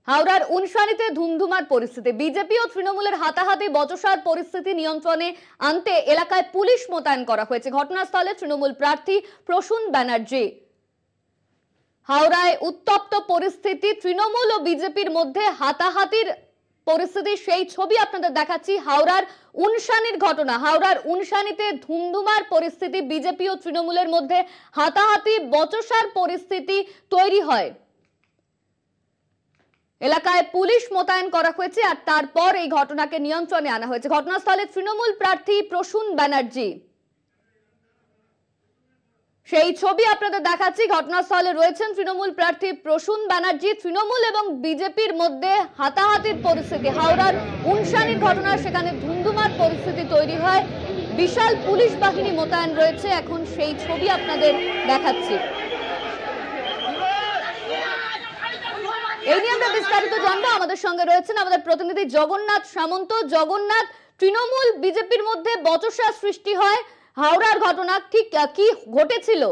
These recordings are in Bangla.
হাওড়ার উনসানিতে ধুমধুমার পরিস্থিতি। বিজেপি ও তৃণমূলের হাতাহাতি বচসার পরিস্থিতি নিয়ন্ত্রণে আনতে এলাকায় পুলিশ মোতায়েন করা হয়েছে। ঘটনাস্থলে তৃণমূল প্রার্থী প্রসূন ব্যানার্জি। হাওড়ায় উত্তপ্ত পরিস্থিতি, তৃণমূল ও বিজেপির মধ্যে হাতাহাতির পরিস্থিতি, সেই ছবি আপনাদের দেখাচ্ছি। হাওড়ার উনসানির ঘটনা। হাওড়ার উনসানিতে ধুমধুমার পরিস্থিতি, বিজেপি ও তৃণমূলের মধ্যে হাতাহাতি বচসার পরিস্থিতি তৈরি হয়। এলাকায় পুলিশ মোতায়েন করা হয়েছে আর তারপর এই ঘটনাকে নিয়ন্ত্রণে আনা হয়েছে। ঘটনাস্থলে তৃণমূল প্রার্থী প্রসূন ব্যানার্জি, সেই ছবি আপনাদের দেখাচ্ছি। ঘটনাস্থলে রয়েছেন তৃণমূল প্রার্থী প্রসূন ব্যানার্জি। তৃণমূল এবং বিজেপির মধ্যে হাতাহাতির পরিস্থিতি। হাওড়ার উনসানির ঘটনা, সেখানে ধুমধুমার পরিস্থিতি তৈরি হয়। বিশাল পুলিশ বাহিনী মোতায়েন রয়েছে। এখন সেই ছবি আপনাদের দেখাচ্ছি। এই নিয়ে আমরা বিস্তারিত জানবো। আমাদের সঙ্গে রয়েছেন আমাদের প্রতিনিধি জগন্নাথ সামন্ত। জগন্নাথ, তৃণমূল বিজেপির মধ্যে বচসা সৃষ্টি হয়, হাওড়ার ঘটনা ঠিক কি ঘটেছিল?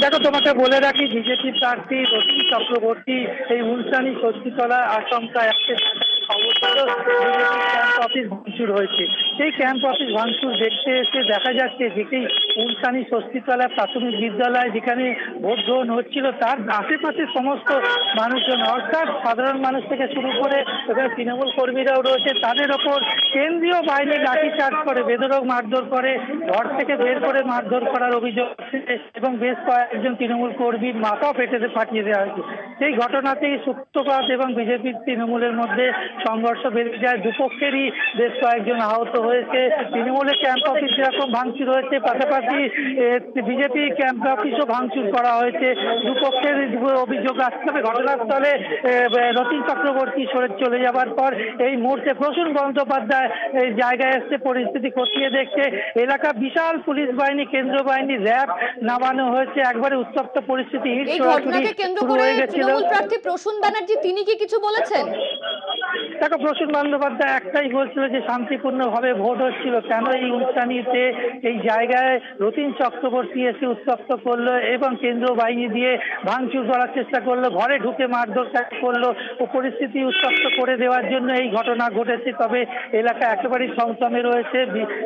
দেখো, তোমাকে বলে রাখি, বিজেপি প্রার্থী রতিন চক্রবর্তী এই উলসানি ষষ্ঠীতলা আশঙ্কা একটা খবর ছিল ক্যাম্প অফিস ভাঙচুর হয়েছে। সেই ক্যাম্প অফিস ভাঙচুর দেখতে এসে দেখা যাচ্ছে যেটি উলসানি ষষ্ঠীতলা প্রাথমিক বিদ্যালয়, যেখানে ভোট গ্রহণ হচ্ছিল, তার আশেপাশে সমস্ত মানুষজন, অর্থাৎ সাধারণ মানুষ থেকে শুরু করে এখানে তৃণমূল কর্মীরাও রয়েছে, তাদের ওপর কেন্দ্রীয় বাহিনী লাঠিচার্জ করে, বেধড়ক মারধর করে, ঘর থেকে বের করে মারধর করার অভিযোগ আছে এবং বেশ কয়েকজন তৃণমূল কর্মীর মাথাও ফাটিয়ে দেওয়া হয়েছে। সেই ঘটনাতেই সূত্রপাত এবং বিজেপি তৃণমূলের মধ্যে সংঘর্ষ বেড়ে যায়। দুপক্ষেরই বেশ কয়েকজন আহত হয়েছে। তৃণমূলের ক্যাম্প অফিস যেরকম ভাঙচুর হয়েছে, পাশাপাশি বিজেপি ক্যাম্প অফিসও ভাঙচুর করা হয়েছে। দুপক্ষের অভিযোগ আসতে হবে। ঘটনাস্থলে রতিন চক্রবর্তী চলে যাবার পর এই মুহূর্তে প্রসূন বন্দ্যোপাধ্যায় এই জায়গায় এসে পরিস্থিতি খতিয়ে দেখছে। এলাকা বিশাল পুলিশ বাহিনী, কেন্দ্রীয় বাহিনী, র্যাব নামানো হয়েছে। একবারে উত্তপ্ত পরিস্থিতি। এই ঘটনাকে কেন্দ্র করে তৃণমূল প্রার্থী প্রসূন ব্যানার্জি তিনি কি কিছু বলেছেন? দেখো, প্রসূন বন্দ্যোপাধ্যায় একটাই বলছিল যে শান্তিপূর্ণভাবে ভোট হচ্ছিল, কেন এই অনুষ্ঠানিতে এই জায়গায় রতিন চক্রবর্তী এসে উত্তপ্ত করলো এবং কেন্দ্রীয় বাহিনী দিয়ে ভাঙচুর করার চেষ্টা করলো, ঘরে ঢুকে মারধর করলো ও পরিস্থিতি উত্তপ্ত করে দেওয়ার জন্য এই ঘটনা ঘটেছে। তবে এলাকা একেবারেই থমথমে রয়েছে।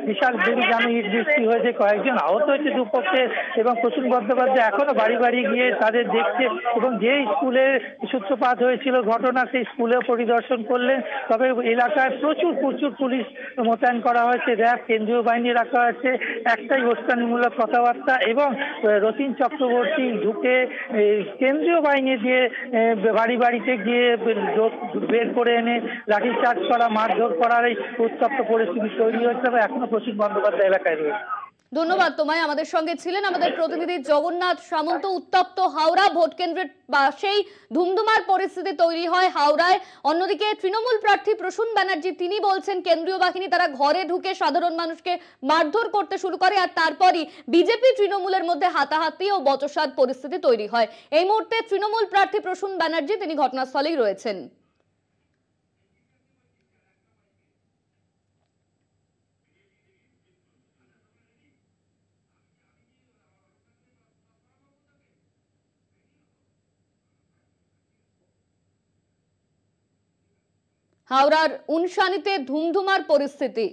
বিশাল জানো ইট বৃষ্টি হয়েছে, কয়েকজন আহত হয়েছে দুপক্ষে এবং প্রসূন বন্দ্যোপাধ্যায় এখনো বাড়ি বাড়ি গিয়ে তাদের দেখছে এবং যে স্কুলের সূত্রপাত হয়েছিল ঘটনা, সেই স্কুলেও পরিদর্শন করলেন। তবে এলাকায় প্রচুর পুলিশ মোতায়েন করা হয়েছে, র্যাব, কেন্দ্রীয় বাহিনী রাখা হয়েছে। একটাই উস্কানিমূলক কথাবার্তা এবং রতিন চক্রবর্তী ঢুকে কেন্দ্রীয় বাহিনী দিয়ে বাড়ি বাড়িতে গিয়ে বের করে এনে লাঠিচার্জ করা, মারধর করার এই উত্তপ্ত পরিস্থিতি তৈরি হয়েছে। তবে এখনো প্রসূন বন্দ্যোপাধ্যায় এলাকায় রয়েছে। ধন্যবাদ তোমায়। আমাদের সঙ্গে ছিলেন আমাদের প্রতিনিধি জগন্নাথ সামন্ত। উত্তপ্ত হাওড়া ভোট কেন্দ্রের পাশেই ধুমধুমার পরিস্থিতি তৈরি হয় হাওড়ায়। অন্যদিকে তৃণমূল প্রার্থী প্রসূন ব্যানার্জি তিনি বলছেন কেন্দ্রীয় বাহিনী তারা ঘরে ঢুকে সাধারণ মানুষকে মারধর করতে শুরু করে আর তারপরই বিজেপি তৃণমূলের মধ্যে হাতাহাতি ও বচসার পরিস্থিতি তৈরি হয়। এই মুহূর্তে তৃণমূল প্রার্থী প্রসূন ব্যানার্জি তিনি ঘটনাস্থলেই রয়েছেন। হাওড়ার উনসানিতে ধুমধুমার পরিস্থিতি।